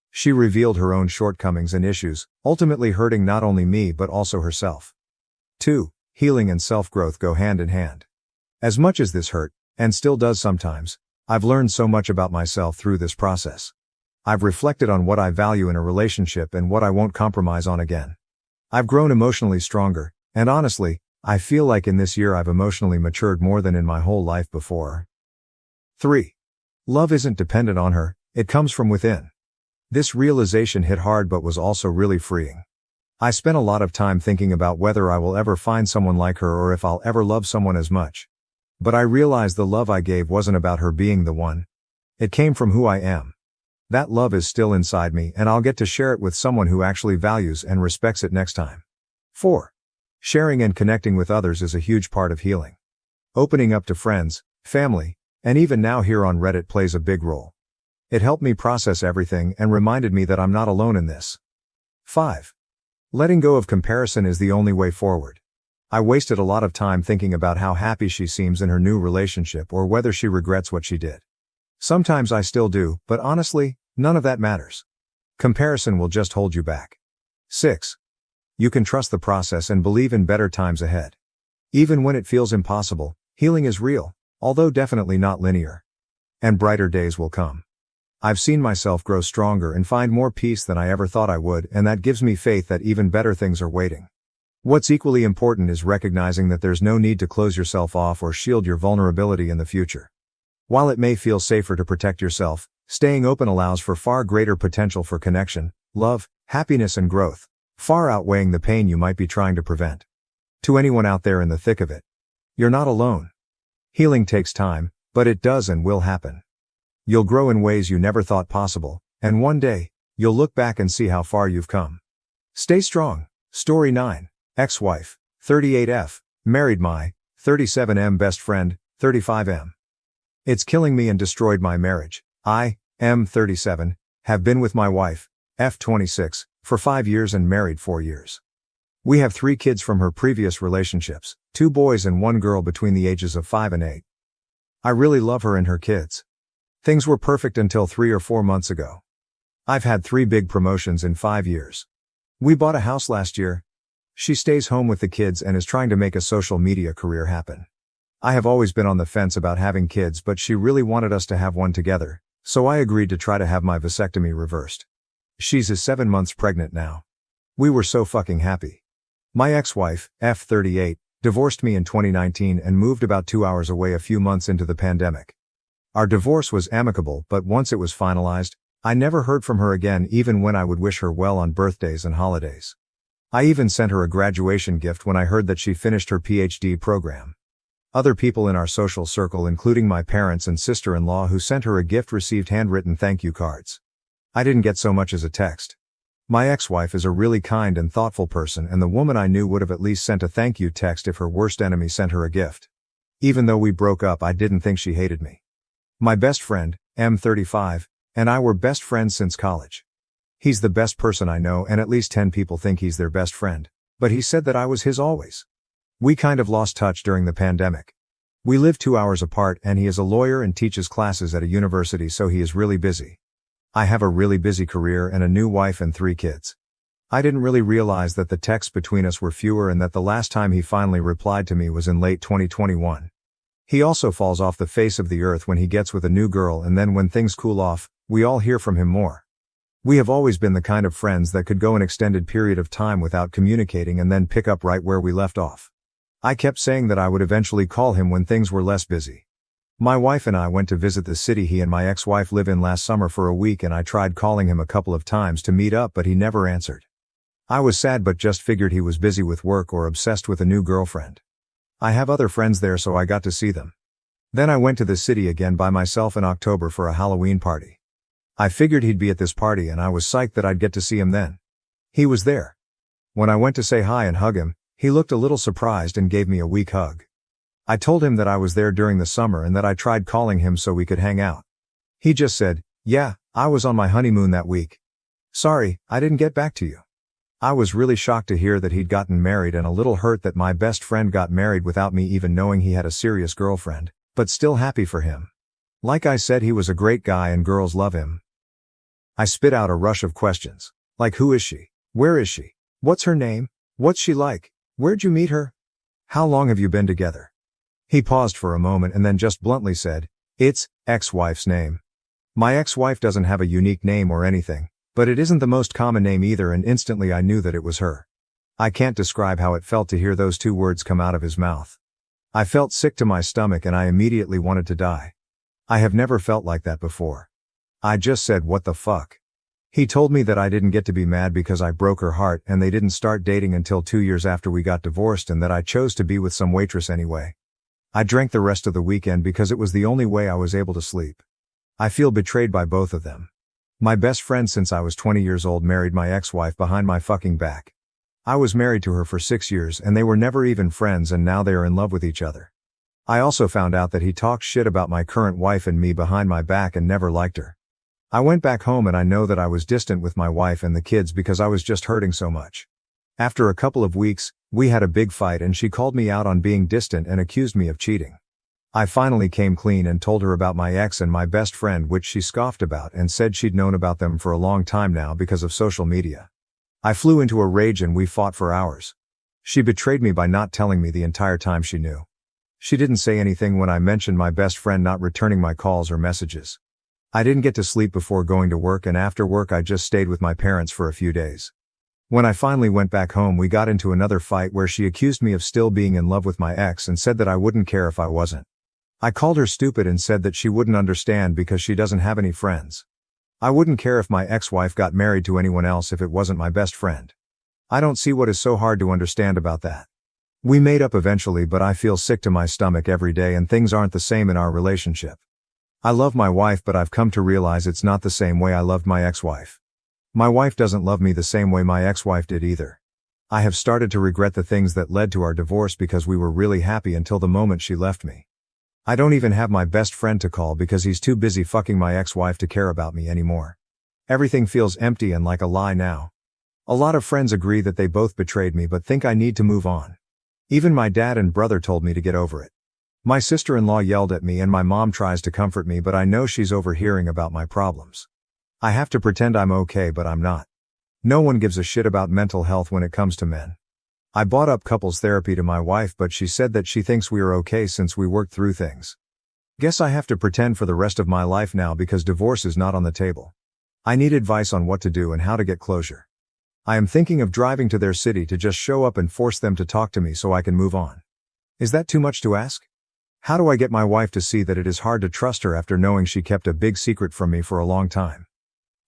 She revealed her own shortcomings and issues, ultimately hurting not only me but also herself. 2. Healing and self-growth go hand in hand. As much as this hurt, and still does sometimes, I've learned so much about myself through this process. I've reflected on what I value in a relationship and what I won't compromise on again. I've grown emotionally stronger, and honestly, I feel like in this year I've emotionally matured more than in my whole life before. 3. Love isn't dependent on her, it comes from within. This realization hit hard but was also really freeing. I spent a lot of time thinking about whether I will ever find someone like her or if I'll ever love someone as much. But I realized the love I gave wasn't about her being the one. It came from who I am. That love is still inside me and I'll get to share it with someone who actually values and respects it next time. 4. Sharing and connecting with others is a huge part of healing. Opening up to friends, family, and even now here on Reddit plays a big role. It helped me process everything and reminded me that I'm not alone in this. 5. Letting go of comparison is the only way forward. I wasted a lot of time thinking about how happy she seems in her new relationship or whether she regrets what she did. Sometimes I still do, but honestly, none of that matters. Comparison will just hold you back. 6. You can trust the process and believe in better times ahead. Even when it feels impossible, healing is real, although definitely not linear. And brighter days will come. I've seen myself grow stronger and find more peace than I ever thought I would, and that gives me faith that even better things are waiting. What's equally important is recognizing that there's no need to close yourself off or shield your vulnerability in the future. While it may feel safer to protect yourself, staying open allows for far greater potential for connection, love, happiness and growth, far outweighing the pain you might be trying to prevent. To anyone out there in the thick of it, you're not alone. Healing takes time, but it does and will happen. You'll grow in ways you never thought possible, and one day, you'll look back and see how far you've come. Stay strong. Story 9. Ex-wife, 38F, married my 37M best friend, 35M. It's killing me and destroyed my marriage. I, M37, have been with my wife, F26, for 5 years and married 4 years. We have 3 kids from her previous relationships, 2 boys and 1 girl between the ages of 5 and 8. I really love her and her kids. Things were perfect until 3 or 4 months ago. I've had 3 big promotions in 5 years. We bought a house last year. She stays home with the kids and is trying to make a social media career happen. I have always been on the fence about having kids, but she really wanted us to have one together, so I agreed to try to have my vasectomy reversed. She's 7 months pregnant now. We were so fucking happy. My ex-wife, F38, divorced me in 2019 and moved about 2 hours away a few months into the pandemic. Our divorce was amicable, but once it was finalized, I never heard from her again, even when I would wish her well on birthdays and holidays. I even sent her a graduation gift when I heard that she finished her PhD program. Other people in our social circle, including my parents and sister-in-law who sent her a gift, received handwritten thank you cards. I didn't get so much as a text. My ex-wife is a really kind and thoughtful person, and the woman I knew would have at least sent a thank you text if her worst enemy sent her a gift. Even though we broke up, I didn't think she hated me. My best friend, M35, and I were best friends since college. He's the best person I know, and at least 10 people think he's their best friend, but he said that I was his always. We kind of lost touch during the pandemic. We live 2 hours apart, and he is a lawyer and teaches classes at a university, so he is really busy. I have a really busy career and a new wife and 3 kids. I didn't really realize that the texts between us were fewer and that the last time he finally replied to me was in late 2021. He also falls off the face of the earth when he gets with a new girl, and then when things cool off, we all hear from him more. We have always been the kind of friends that could go an extended period of time without communicating and then pick up right where we left off. I kept saying that I would eventually call him when things were less busy. My wife and I went to visit the city he and my ex-wife live in last summer for a week, and I tried calling him a couple of times to meet up, but he never answered. I was sad, but just figured he was busy with work or obsessed with a new girlfriend. I have other friends there, so I got to see them. Then I went to the city again by myself in October for a Halloween party. I figured he'd be at this party, and I was psyched that I'd get to see him then. He was there. When I went to say hi and hug him, he looked a little surprised and gave me a weak hug. I told him that I was there during the summer and that I tried calling him so we could hang out. He just said, "Yeah, I was on my honeymoon that week. Sorry, I didn't get back to you." I was really shocked to hear that he'd gotten married and a little hurt that my best friend got married without me even knowing he had a serious girlfriend, but still happy for him. Like I said, he was a great guy and girls love him. I spit out a rush of questions. Like, who is she? Where is she? What's her name? What's she like? Where'd you meet her? How long have you been together? He paused for a moment and then just bluntly said, "It's ex-wife's name." My ex-wife doesn't have a unique name or anything, but it isn't the most common name either, and instantly I knew that it was her. I can't describe how it felt to hear those 2 words come out of his mouth. I felt sick to my stomach and I immediately wanted to die. I have never felt like that before. I just said, "What the fuck?" He told me that I didn't get to be mad because I broke her heart and they didn't start dating until 2 years after we got divorced, and that I chose to be with some waitress anyway. I drank the rest of the weekend because it was the only way I was able to sleep. I feel betrayed by both of them. My best friend since I was 20 years old married my ex-wife behind my fucking back. I was married to her for 6 years and they were never even friends, and now they are in love with each other. I also found out that he talked shit about my current wife and me behind my back and never liked her. I went back home and I know that I was distant with my wife and the kids because I was just hurting so much. After a couple of weeks, we had a big fight and she called me out on being distant and accused me of cheating. I finally came clean and told her about my ex and my best friend, which she scoffed about and said she'd known about them for a long time now because of social media. I flew into a rage and we fought for hours. She betrayed me by not telling me the entire time she knew. She didn't say anything when I mentioned my best friend not returning my calls or messages. I didn't get to sleep before going to work, and after work I just stayed with my parents for a few days. When I finally went back home, we got into another fight where she accused me of still being in love with my ex and said that I wouldn't care if I wasn't. I called her stupid and said that she wouldn't understand because she doesn't have any friends. I wouldn't care if my ex-wife got married to anyone else if it wasn't my best friend. I don't see what is so hard to understand about that. We made up eventually, but I feel sick to my stomach every day and things aren't the same in our relationship. I love my wife, but I've come to realize it's not the same way I loved my ex-wife. My wife doesn't love me the same way my ex-wife did either. I have started to regret the things that led to our divorce because we were really happy until the moment she left me. I don't even have my best friend to call because he's too busy fucking my ex-wife to care about me anymore. Everything feels empty and like a lie now. A lot of friends agree that they both betrayed me but think I need to move on. Even my dad and brother told me to get over it. My sister-in-law yelled at me and my mom tries to comfort me, but I know she's overhearing about my problems. I have to pretend I'm okay, but I'm not. No one gives a shit about mental health when it comes to men. I brought up couples therapy to my wife, but she said that she thinks we are okay since we worked through things. Guess I have to pretend for the rest of my life now because divorce is not on the table. I need advice on what to do and how to get closure. I am thinking of driving to their city to just show up and force them to talk to me so I can move on. Is that too much to ask? How do I get my wife to see that it is hard to trust her after knowing she kept a big secret from me for a long time?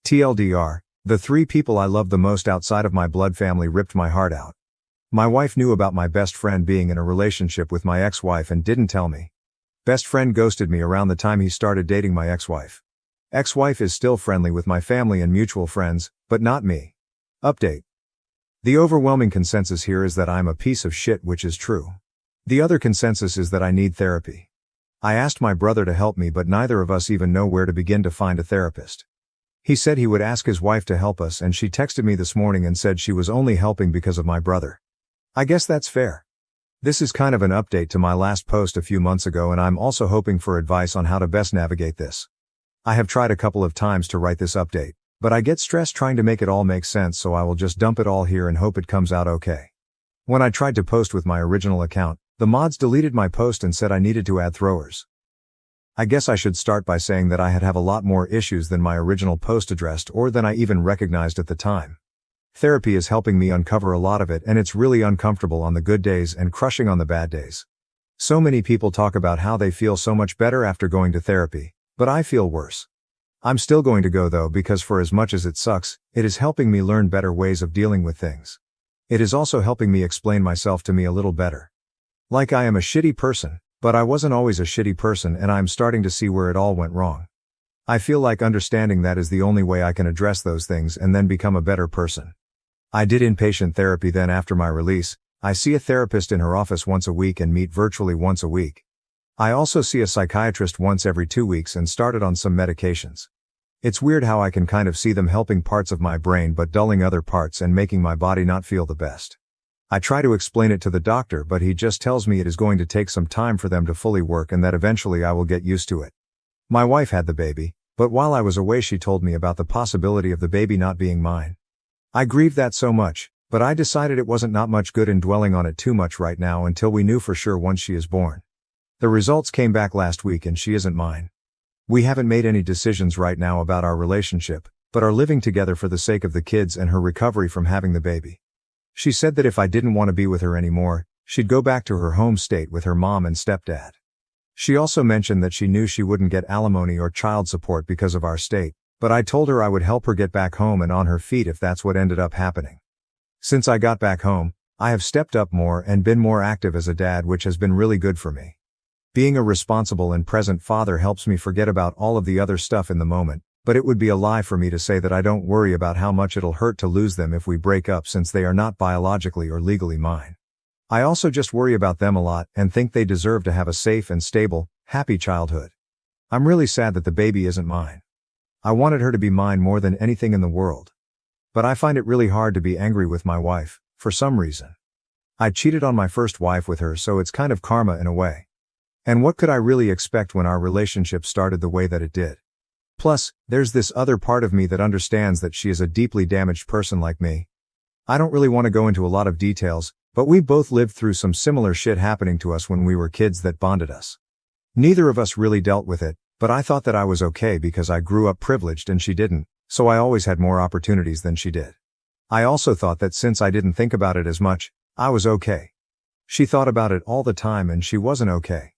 Tldr, the 3 people I love the most outside of my blood family ripped my heart out. My wife knew about my best friend being in a relationship with my ex-wife and didn't tell me. Best friend ghosted me around the time he started dating my ex-wife. Ex-wife is still friendly with my family and mutual friends, but not me. Update. The overwhelming consensus here is that I'm a piece of shit, which is true. The other consensus is that I need therapy. I asked my brother to help me, but neither of us even know where to begin to find a therapist. He said he would ask his wife to help us, and she texted me this morning and said she was only helping because of my brother. I guess that's fair. This is kind of an update to my last post a few months ago, and I'm also hoping for advice on how to best navigate this. I have tried a couple of times to write this update, but I get stressed trying to make it all make sense, so I will just dump it all here and hope it comes out okay. When I tried to post with my original account, the mods deleted my post and said I needed to add throwers. I guess I should start by saying that I have a lot more issues than my original post addressed or than I even recognized at the time. Therapy is helping me uncover a lot of it, and it's really uncomfortable on the good days and crushing on the bad days. So many people talk about how they feel so much better after going to therapy, but I feel worse. I'm still going to go though, because for as much as it sucks, it is helping me learn better ways of dealing with things. It is also helping me explain myself to me a little better. Like I am a shitty person, but I wasn't always a shitty person, and I'm starting to see where it all went wrong. I feel like understanding that is the only way I can address those things and then become a better person. I did inpatient therapy then after my release. I see a therapist in her office once a week and meet virtually once a week. I also see a psychiatrist once every 2 weeks and started on some medications. It's weird how I can kind of see them helping parts of my brain but dulling other parts and making my body not feel the best. I try to explain it to the doctor, but he just tells me it is going to take some time for them to fully work and that eventually I will get used to it. My wife had the baby, but while I was away she told me about the possibility of the baby not being mine. I grieved that so much, but I decided it wasn't not much good in dwelling on it too much right now until we knew for sure once she is born. The results came back last week and she isn't mine. We haven't made any decisions right now about our relationship, but are living together for the sake of the kids and her recovery from having the baby. She said that if I didn't want to be with her anymore, she'd go back to her home state with her mom and stepdad. She also mentioned that she knew she wouldn't get alimony or child support because of our state, but I told her I would help her get back home and on her feet if that's what ended up happening. Since I got back home, I have stepped up more and been more active as a dad, which has been really good for me. Being a responsible and present father helps me forget about all of the other stuff in the moment, but it would be a lie for me to say that I don't worry about how much it'll hurt to lose them if we break up, since they are not biologically or legally mine. I also just worry about them a lot and think they deserve to have a safe and stable, happy childhood. I'm really sad that the baby isn't mine. I wanted her to be mine more than anything in the world. But I find it really hard to be angry with my wife, for some reason. I cheated on my first wife with her, so it's kind of karma in a way. And what could I really expect when our relationship started the way that it did? Plus, there's this other part of me that understands that she is a deeply damaged person like me. I don't really want to go into a lot of details, but we both lived through some similar shit happening to us when we were kids that bonded us. Neither of us really dealt with it, but I thought that I was okay because I grew up privileged and she didn't, so I always had more opportunities than she did. I also thought that since I didn't think about it as much, I was okay. She thought about it all the time and she wasn't okay.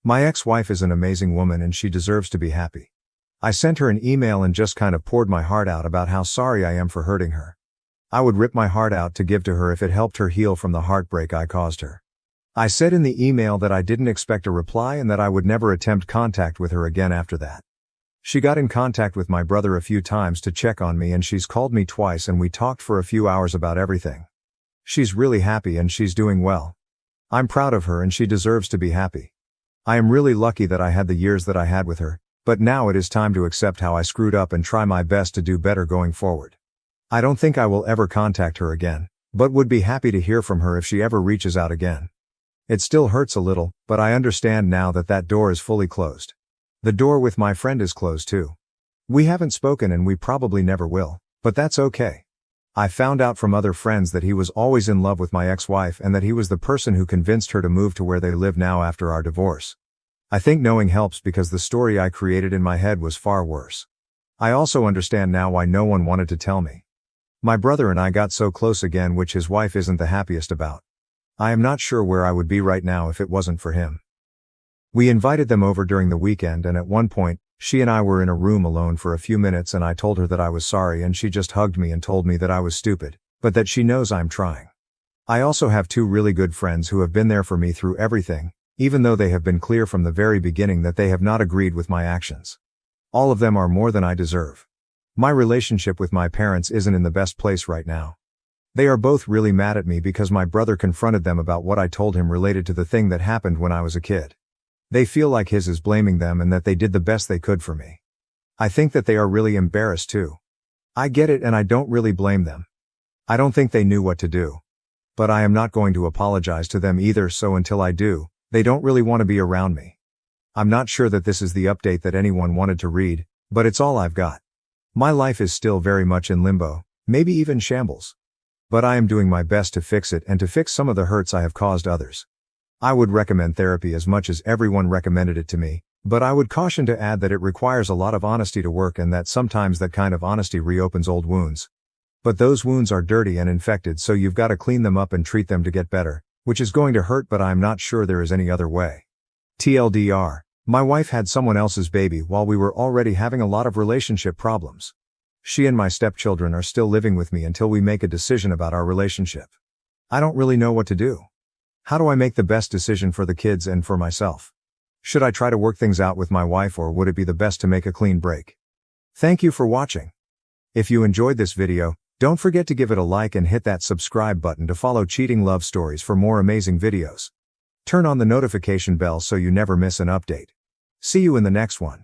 My ex-wife is an amazing woman and she deserves to be happy. I sent her an email and just kind of poured my heart out about how sorry I am for hurting her. I would rip my heart out to give to her if it helped her heal from the heartbreak I caused her. I said in the email that I didn't expect a reply and that I would never attempt contact with her again after that. She got in contact with my brother a few times to check on me, and she's called me twice and we talked for a few hours about everything. She's really happy and she's doing well. I'm proud of her and she deserves to be happy. I am really lucky that I had the years that I had with her, but now it is time to accept how I screwed up and try my best to do better going forward. I don't think I will ever contact her again, but would be happy to hear from her if she ever reaches out again. It still hurts a little, but I understand now that that door is fully closed. The door with my friend is closed too. We haven't spoken and we probably never will, but that's okay. I found out from other friends that he was always in love with my ex-wife and that he was the person who convinced her to move to where they live now after our divorce. I think knowing helps because the story I created in my head was far worse. I also understand now why no one wanted to tell me. My brother and I got so close again, which his wife isn't the happiest about. I am not sure where I would be right now if it wasn't for him. We invited them over during the weekend, and at one point, she and I were in a room alone for a few minutes and I told her that I was sorry and she just hugged me and told me that I was stupid, but that she knows I'm trying. I also have two really good friends who have been there for me through everything, even though they have been clear from the very beginning that they have not agreed with my actions. All of them are more than I deserve. My relationship with my parents isn't in the best place right now. They are both really mad at me because my brother confronted them about what I told him related to the thing that happened when I was a kid. They feel like his is blaming them and that they did the best they could for me. I think that they are really embarrassed too. I get it and I don't really blame them. I don't think they knew what to do. But I am not going to apologize to them either, so until I do, they don't really want to be around me. I'm not sure that this is the update that anyone wanted to read, but it's all I've got. My life is still very much in limbo, maybe even shambles. But I am doing my best to fix it and to fix some of the hurts I have caused others. I would recommend therapy as much as everyone recommended it to me, but I would caution to add that it requires a lot of honesty to work and that sometimes that kind of honesty reopens old wounds. But those wounds are dirty and infected, so you've got to clean them up and treat them to get better, which is going to hurt, but I'm not sure there is any other way. Tldr, my wife had someone else's baby while we were already having a lot of relationship problems. She and my stepchildren are still living with me until we make a decision about our relationship. I don't really know what to do. How do I make the best decision for the kids and for myself? Should I try to work things out with my wife, or would it be the best to make a clean break? Thank you for watching. If you enjoyed this video, don't forget to give it a like and hit that subscribe button to follow cheating love stories for more amazing videos. Turn on the notification bell so you never miss an update. See you in the next one.